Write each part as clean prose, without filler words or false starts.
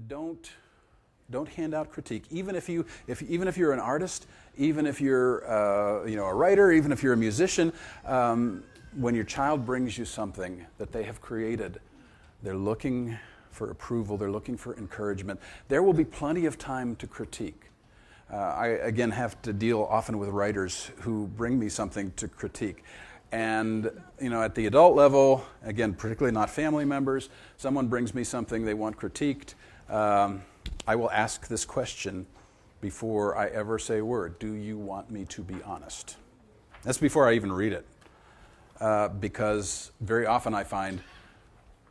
don't hand out critique. Even if you're an artist, even if you're a writer, even if you're a musician, when your child brings you something that they have created, they're looking for approval, they're looking for encouragement. There will be plenty of time to critique. I, again, have to deal often with writers who bring me something to critique. And, at the adult level, again, particularly not family members, someone brings me something they want critiqued. I will ask this question before I ever say a word. Do you want me to be honest? That's before I even read it. Because very often I find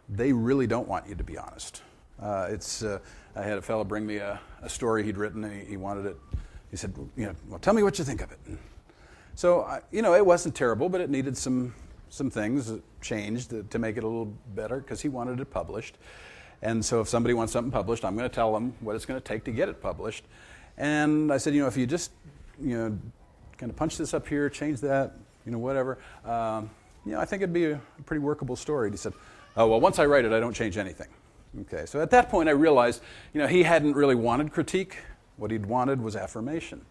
they really don't want you to be honest. I had a fellow bring me a story he'd written, and he wanted it. He said, well, tell me what you think of it. So, it wasn't terrible, but it needed some things changed to make it a little better because he wanted it published. And so if somebody wants something published, I'm going to tell them what it's going to take to get it published. And I said, if you just, kind of punch this up here, change that, whatever, I think it'd be a pretty workable story. And he said, oh, well, once I write it, I don't change anything. Okay, so at that point I realized, he hadn't really wanted critique. What he'd wanted was affirmation.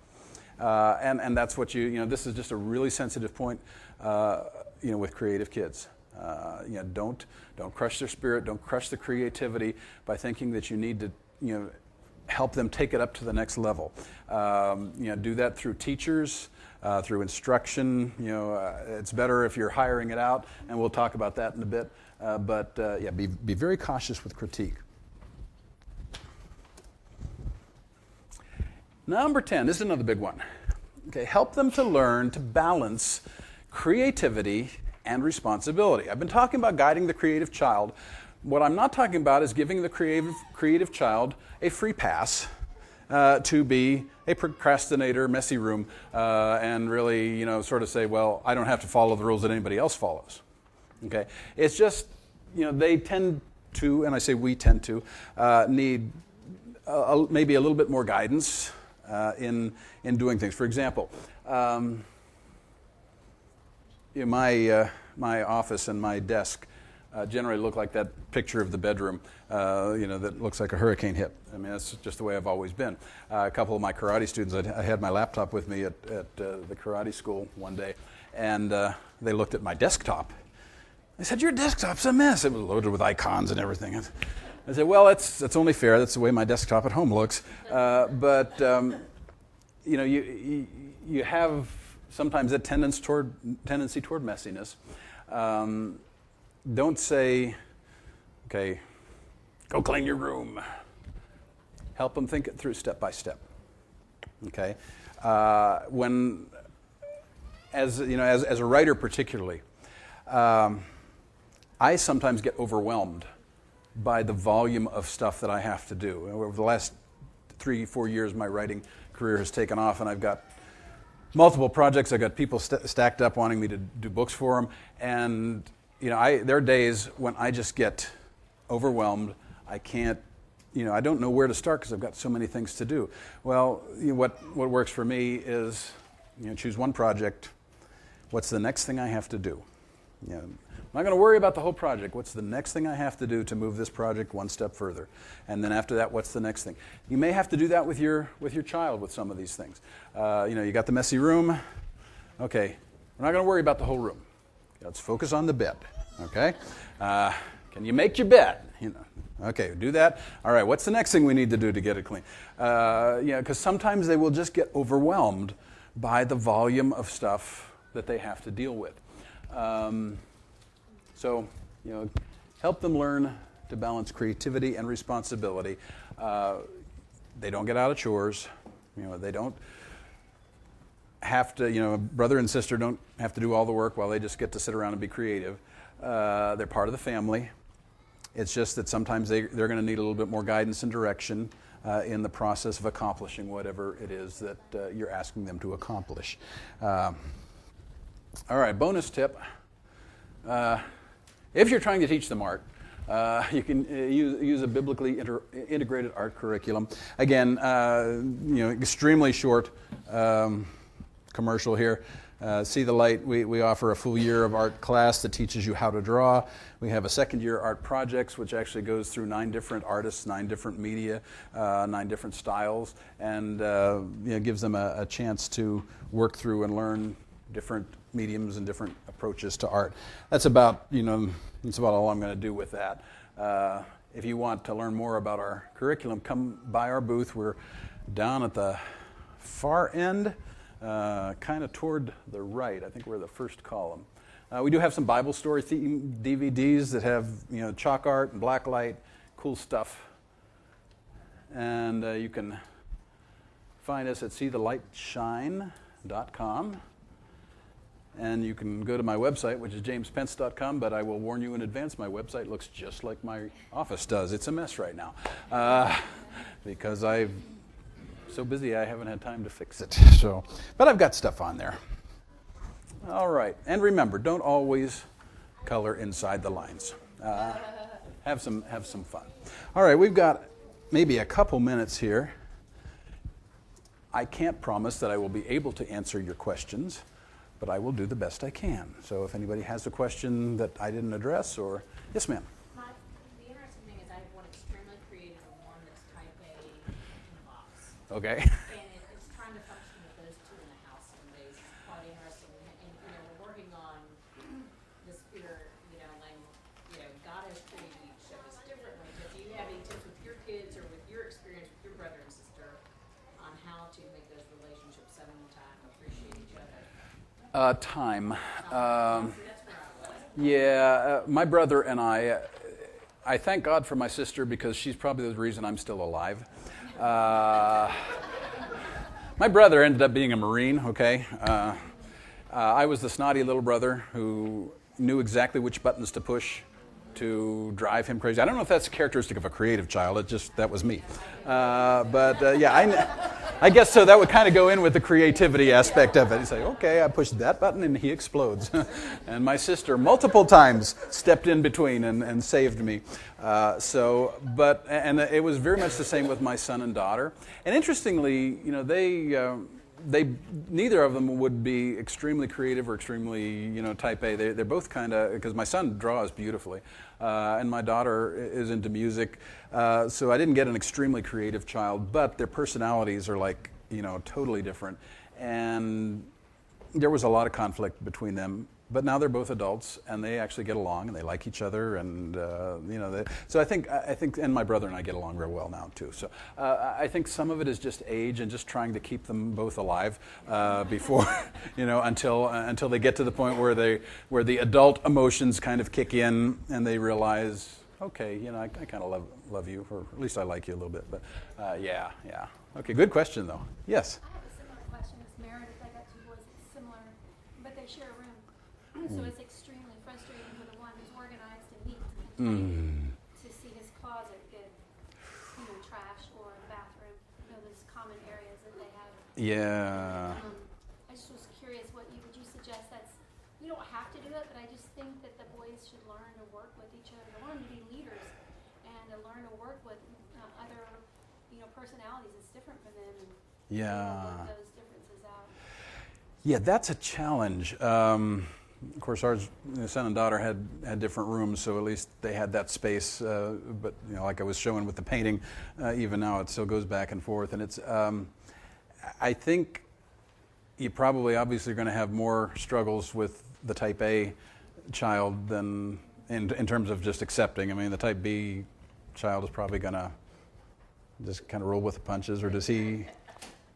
And that's what this is just a really sensitive point, with creative kids. Don't crush their spirit, don't crush the creativity by thinking that you need to, help them take it up to the next level. Do that through teachers, through instruction. It's better if you're hiring it out, and we'll talk about that in a bit. But be very cautious with critique. Number 10, this is another big one. Okay, help them to learn to balance creativity and responsibility. I've been talking about guiding the creative child. What I'm not talking about is giving the creative child a free pass to be a procrastinator, messy room, and really, sort of say, well, I don't have to follow the rules that anybody else follows. Okay, it's just, they tend to, and I say we tend to, need maybe a little bit more guidance in doing things. For example, my office and my desk generally look like that picture of the bedroom, that looks like a hurricane hit. I mean, that's just the way I've always been. A couple of my karate students, I had my laptop with me at the karate school one day, and they looked at my desktop. They said, your desktop's a mess. It was loaded with icons and everything. I said, well, that's only fair. That's the way my desktop at home looks. But you have sometimes a tendency toward messiness. Don't say, okay, go clean your room. Help them think it through step by step. Okay, as a writer particularly, I sometimes get overwhelmed by the volume of stuff that I have to do. Over the last 3-4 years, my writing career has taken off, and I've got multiple projects. I've got people stacked up wanting me to do books for them, and there are days when I just get overwhelmed. I can't, I don't know where to start because I've got so many things to do. Well, what works for me is, choose one project. What's the next thing I have to do? I'm not going to worry about the whole project. What's the next thing I have to do to move this project one step further? And then after that, what's the next thing? You may have to do that with your child with some of these things. You got the messy room. Okay, we're not going to worry about the whole room. Let's focus on the bed. Okay, can you make your bed? Okay, do that. All right, what's the next thing we need to do to get it clean? Because sometimes they will just get overwhelmed by the volume of stuff that they have to deal with. So, help them learn to balance creativity and responsibility. They don't get out of chores. They don't have to, brother and sister don't have to do all the work while they just get to sit around and be creative. They're part of the family. It's just that sometimes they're going to need a little bit more guidance and direction in the process of accomplishing whatever it is that you're asking them to accomplish. All right, bonus tip. If you're trying to teach them art, you can use a biblically integrated art curriculum. Again, extremely short commercial here. See the Light, we offer a full year of art class that teaches you how to draw. We have a second year art projects, which actually goes through 9 different artists, 9 different media, 9 different styles, and gives them a chance to work through and learn different mediums and different approaches to art. That's about all I'm going to do with that. If you want to learn more about our curriculum, come by our booth. We're down at the far end, kind of toward the right. I think we're the first column. We do have some Bible story theme DVDs that have chalk art and black light, cool stuff. And you can find us at seethelightshine.com. And you can go to my website, which is jamespence.com, but I will warn you in advance, my website looks just like my office does. It's a mess right now because I'm so busy I haven't had time to fix it. But I've got stuff on there. All right. And remember, don't always color inside the lines. Have some fun. All right, we've got maybe a couple minutes here. I can't promise that I will be able to answer your questions, but I will do the best I can. So if anybody has a question that I didn't address, or yes, ma'am. The interesting thing is I have one extremely creative and one that's type A in a box. Okay. And it's trying to function with those two in the house some days. It's quite interesting. And we're working on the spirit, God has created each of us differently. But do you have any tips with your kids or with your experience with your brother and sister on how to make those relationships spend time, appreciate each other? Time. My brother and I thank God for my sister because she's probably the reason I'm still alive. My brother ended up being a Marine, okay? I was the snotty little brother who knew exactly which buttons to push to drive him crazy. I don't know if that's characteristic of a creative child. That was me. I guess so. That would kind of go in with the creativity aspect of it. You say, okay, I pushed that button and he explodes. And my sister multiple times stepped in between and saved me. And it was very much the same with my son and daughter. And interestingly, they neither of them would be extremely creative or extremely type A. They're both kind of, because my son draws beautifully and my daughter is into music, so I didn't get an extremely creative child, but their personalities are totally different, and there was a lot of conflict between them. But now they're both adults, and they actually get along, and they like each other, and so I think, and my brother and I get along real well now too. So I think some of it is just age and just trying to keep them both alive before, until they get to the point where the adult emotions kind of kick in, and they realize, okay, I kind of love you, or at least I like you a little bit. But yeah. Okay, good question though. Yes. I have a similar question as Meredith. I got 2 boys that's similar, but they share a room. So it's extremely frustrating for the one who's organized and neat to see his closet get, trash, or the bathroom, those common areas that they have. Yeah. I just was curious, would you suggest you don't have to do it, but I just think that the boys should learn to work with each other. I want them to be leaders and to learn to work with other, personalities. It's different for them, and work those differences out. Yeah, that's a challenge. Of course, our son and daughter had different rooms, so at least they had that space. But like I was showing with the painting, even now it still goes back and forth. And it's, I think, you probably obviously are going to have more struggles with the Type A child than in terms of just accepting. I mean, the Type B child is probably going to just kind of roll with the punches, or does he?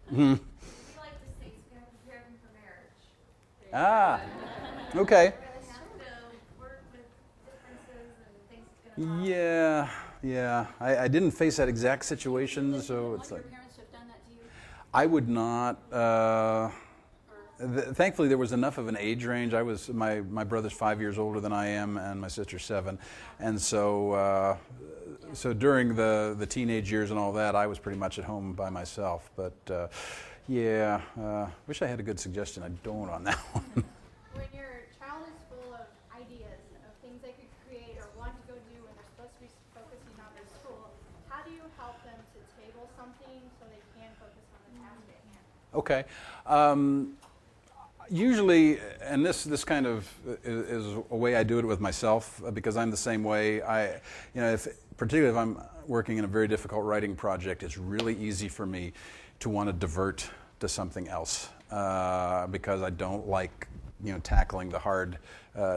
We like to say it's going to prepare them for marriage. Okay. Yeah. Yeah. I didn't face that exact situation, so it's like. Your parents have done that to you? I would not. Thankfully, there was enough of an age range. My brother's 5 years older than I am, and my sister's 7, and so during the teenage years and all that, I was pretty much at home by myself. But wish I had a good suggestion. I don't on that one. When your child is full of ideas of things they could create or want to go do when they're supposed to be focusing on their school, how do you help them to table something so they can focus on the task at hand? Okay. Usually, and this kind of is a way I do it with myself because I'm the same way. Particularly if I'm working in a very difficult writing project, it's really easy for me to want to divert to something else because I don't like tackling the hard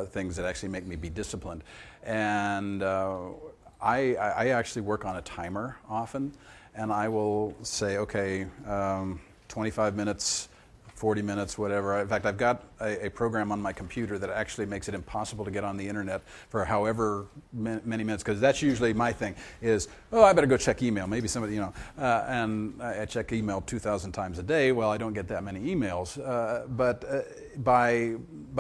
things that actually make me be disciplined. And I actually work on a timer often, and I will say, okay, 25 minutes. 40 minutes, whatever. In fact, I've got a program on my computer that actually makes it impossible to get on the internet for however many minutes, because that's usually my thing is, I better go check email. Maybe somebody, and I check email 2,000 times a day. Well, I don't get that many emails. But by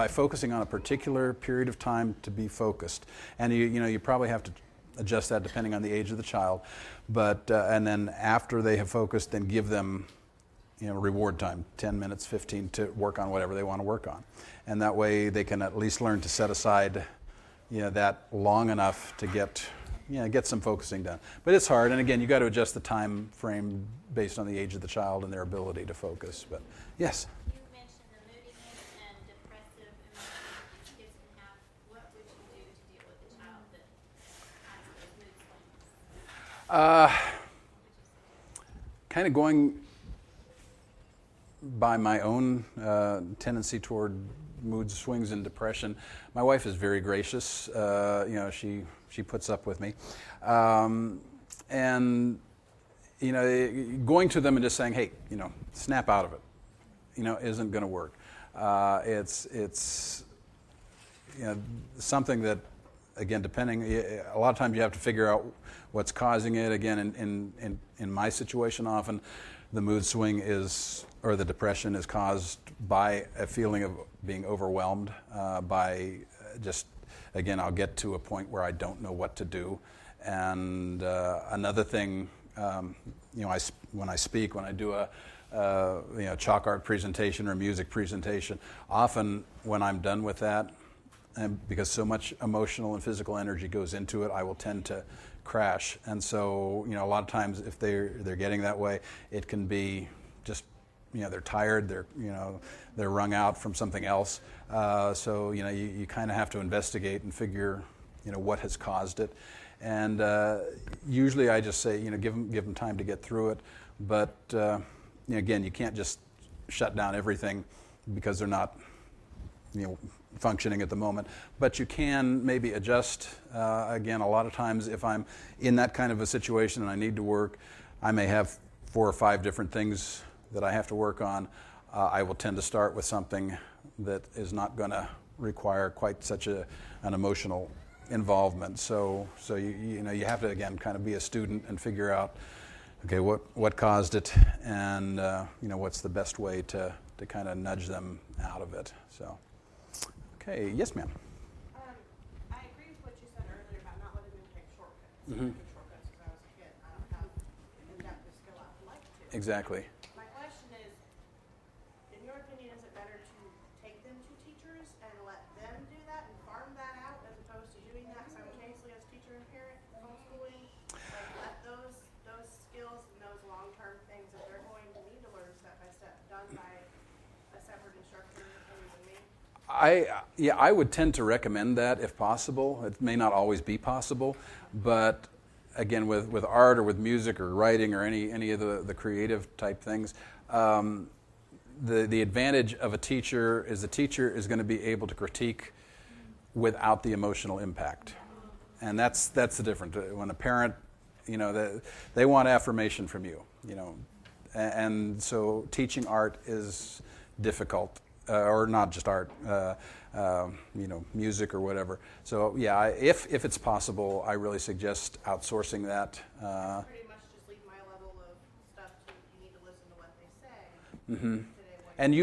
focusing on a particular period of time to be focused, and you probably have to adjust that depending on the age of the child, but and then after they have focused, then give them reward time, 10 minutes, 15 to work on whatever they want to work on. And that way they can at least learn to set aside, that long enough to get some focusing done. But it's hard, and again, you got to adjust the time frame based on the age of the child and their ability to focus. But yes? You mentioned the moodiness and depressive emotions that kids can have. What would you do to deal with a child that has those mood swings? Kind of going by my own tendency toward mood swings and depression. My wife is very gracious. She puts up with me, and going to them and just saying, "Hey, snap out of it," isn't going to work. It's something that, again, depending. A lot of times you have to figure out what's causing it. Again, in my situation, often the mood swing or the depression is caused by a feeling of being overwhelmed by just, again, I'll get to a point where I don't know what to do. And another thing, when I speak, when I do a chalk art presentation or music presentation, often when I'm done with that, and because so much emotional and physical energy goes into it, I will tend to crash. And so, a lot of times if they're getting that way, it can be just, they're tired, they're wrung out from something else. So, you kind of have to investigate and figure, what has caused it. And usually I just say, give them time to get through it. But again, you can't just shut down everything because they're not, functioning at the moment. But you can maybe adjust. Again, a lot of times if I'm in that kind of a situation and I need to work, I may have 4 or 5 different things that I have to work on. I will tend to start with something that is not going to require quite such an emotional involvement. So you have to, again, kind of be a student and figure out, okay, what caused it, and what's the best way to kind of nudge them out of it. So, okay, yes, ma'am. I agree with what you said earlier about not letting them take shortcuts. Mm-hmm. I took shortcuts because I was a kid. I don't have the depth of skill I would like to. Exactly. My question is, in your opinion, is it better to take them to teachers and let them do that and farm that out as opposed to doing that simultaneously as teacher and parent homeschooling? Like, let those skills and those long-term things that they're going to need to learn step by step done by a separate instructor other than me? I would tend to recommend that if possible. It may not always be possible, but again, with art or with music or writing or any of the creative type things, the advantage of a teacher is the teacher is going to be able to critique without the emotional impact, and that's the difference. When a parent, they want affirmation from you, and so teaching art is difficult. Or not just art, music or whatever. So yeah, if it's possible, I really suggest outsourcing that. Pretty much just leave my level of stuff to, you need to listen to what they say. Mm-hmm. Today, And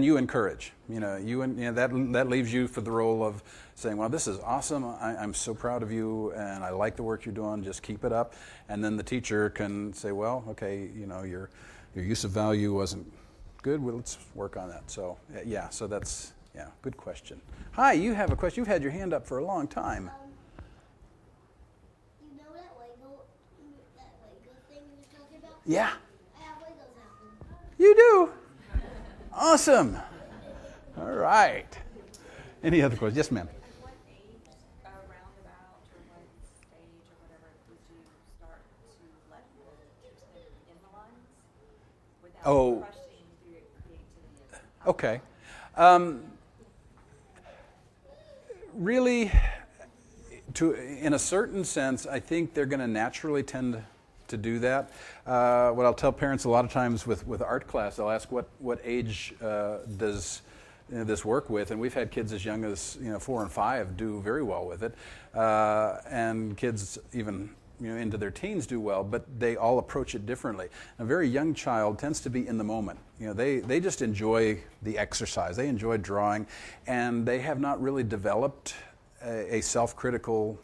you encourage. That leaves you for the role of saying, well, this is awesome. I'm so proud of you, and I like the work you're doing. Just keep it up. And then the teacher can say, well, okay, your use of value wasn't good. Well, let's work on that. So so that's good question. Hi, you have a question. You've had your hand up for a long time. You know that Lego thing you were talking about? Yeah, I have Legos at home. you do. Awesome. All right. Any other questions? Yes, ma'am. At what age, roundabout, or what stage, or whatever, would you start to let the kids in the lines without Oh. crushing the creativity? Okay. Really, in a certain sense, I think they're going to naturally tend to do that. What I'll tell parents a lot of times with art class, I'll ask what age does this work with, and we've had kids as young as 4 and 5 do very well with it, and kids even into their teens do well, but they all approach it differently. A very young child tends to be in the moment. They just enjoy the exercise. They enjoy drawing, and they have not really developed a self-critical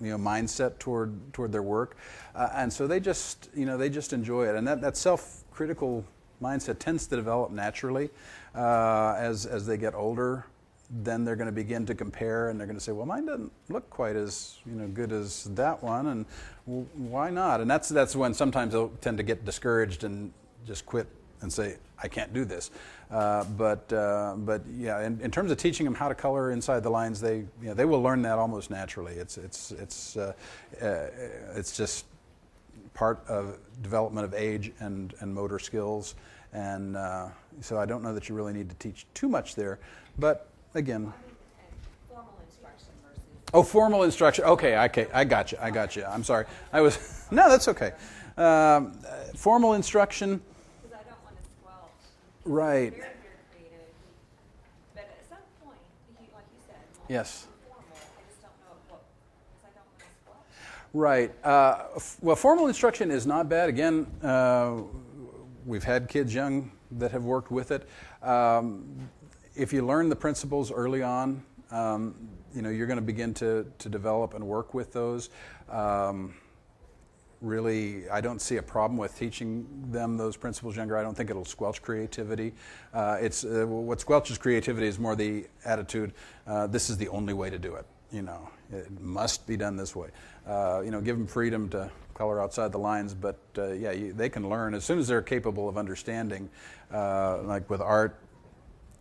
mindset toward their work, and so they just enjoy it, and that self-critical mindset tends to develop naturally as they get older. Then they're going to begin to compare, and they're going to say, well, mine doesn't look quite as good as that one, and why not? And that's when sometimes they'll tend to get discouraged and just quit and say, I can't do this. But yeah, in terms of teaching them how to color inside the lines, they will learn that almost naturally. It's just part of development of age and motor skills, and so I don't know that you really need to teach too much there, but again. Formal instruction versus. Oh, formal instruction. Okay, I got you. I'm sorry. No, that's okay. Formal instruction. Because I don't want to squelch. Right. Very, very creative. But at some point, like you said, Yes. formal, I just don't know because I don't want to squelch. Right. Well, formal instruction is not bad. Again, we've had kids young that have worked with it. If you learn the principles early on, you're going to begin to develop and work with those. Really, I don't see a problem with teaching them those principles younger. I don't think it'll squelch creativity. What squelches creativity is more the attitude, this is the only way to do it. It must be done this way. Give them freedom to color outside the lines, but they can learn as soon as they're capable of understanding. Like with art,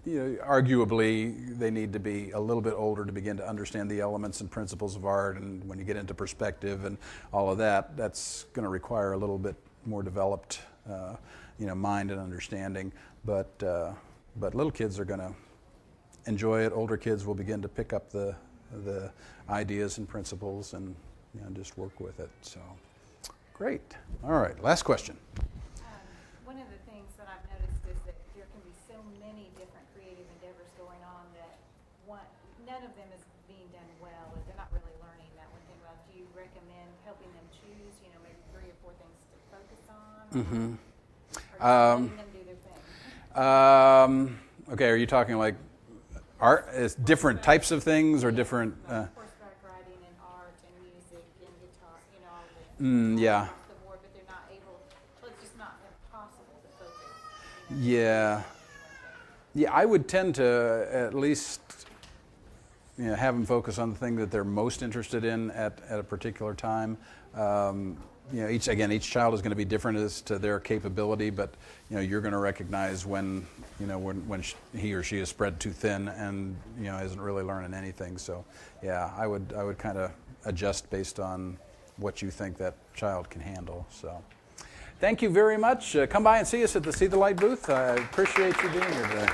arguably they need to be a little bit older to begin to understand the elements and principles of art, and when you get into perspective and all of that, that's going to require a little bit more developed mind and understanding, but little kids are going to enjoy it. Older kids will begin to pick up the ideas and principles and just work with it. So great. All right, last question. One of the things that I've noticed is that there can be so many different creative endeavors going on that none of them is being done well, and they're not really learning that one thing well. Do you recommend helping them choose, maybe 3 or 4 things to focus on? Mm-hmm. Or just letting them do their thing? Okay, are you talking like art, different types of things or different? Horseback riding and art and music and guitar, all the Yeah. off the board, but they're not able. Well, it's just not possible to focus. Yeah. Yeah, I would tend to at least have them focus on the thing that they're most interested in at a particular time. Each child is going to be different as to their capability, but you're going to recognize when he or she is spread too thin and isn't really learning anything. So yeah, I would kind of adjust based on what you think that child can handle. So thank you very much. Come by and see us at the See the Light booth. I appreciate you being here today.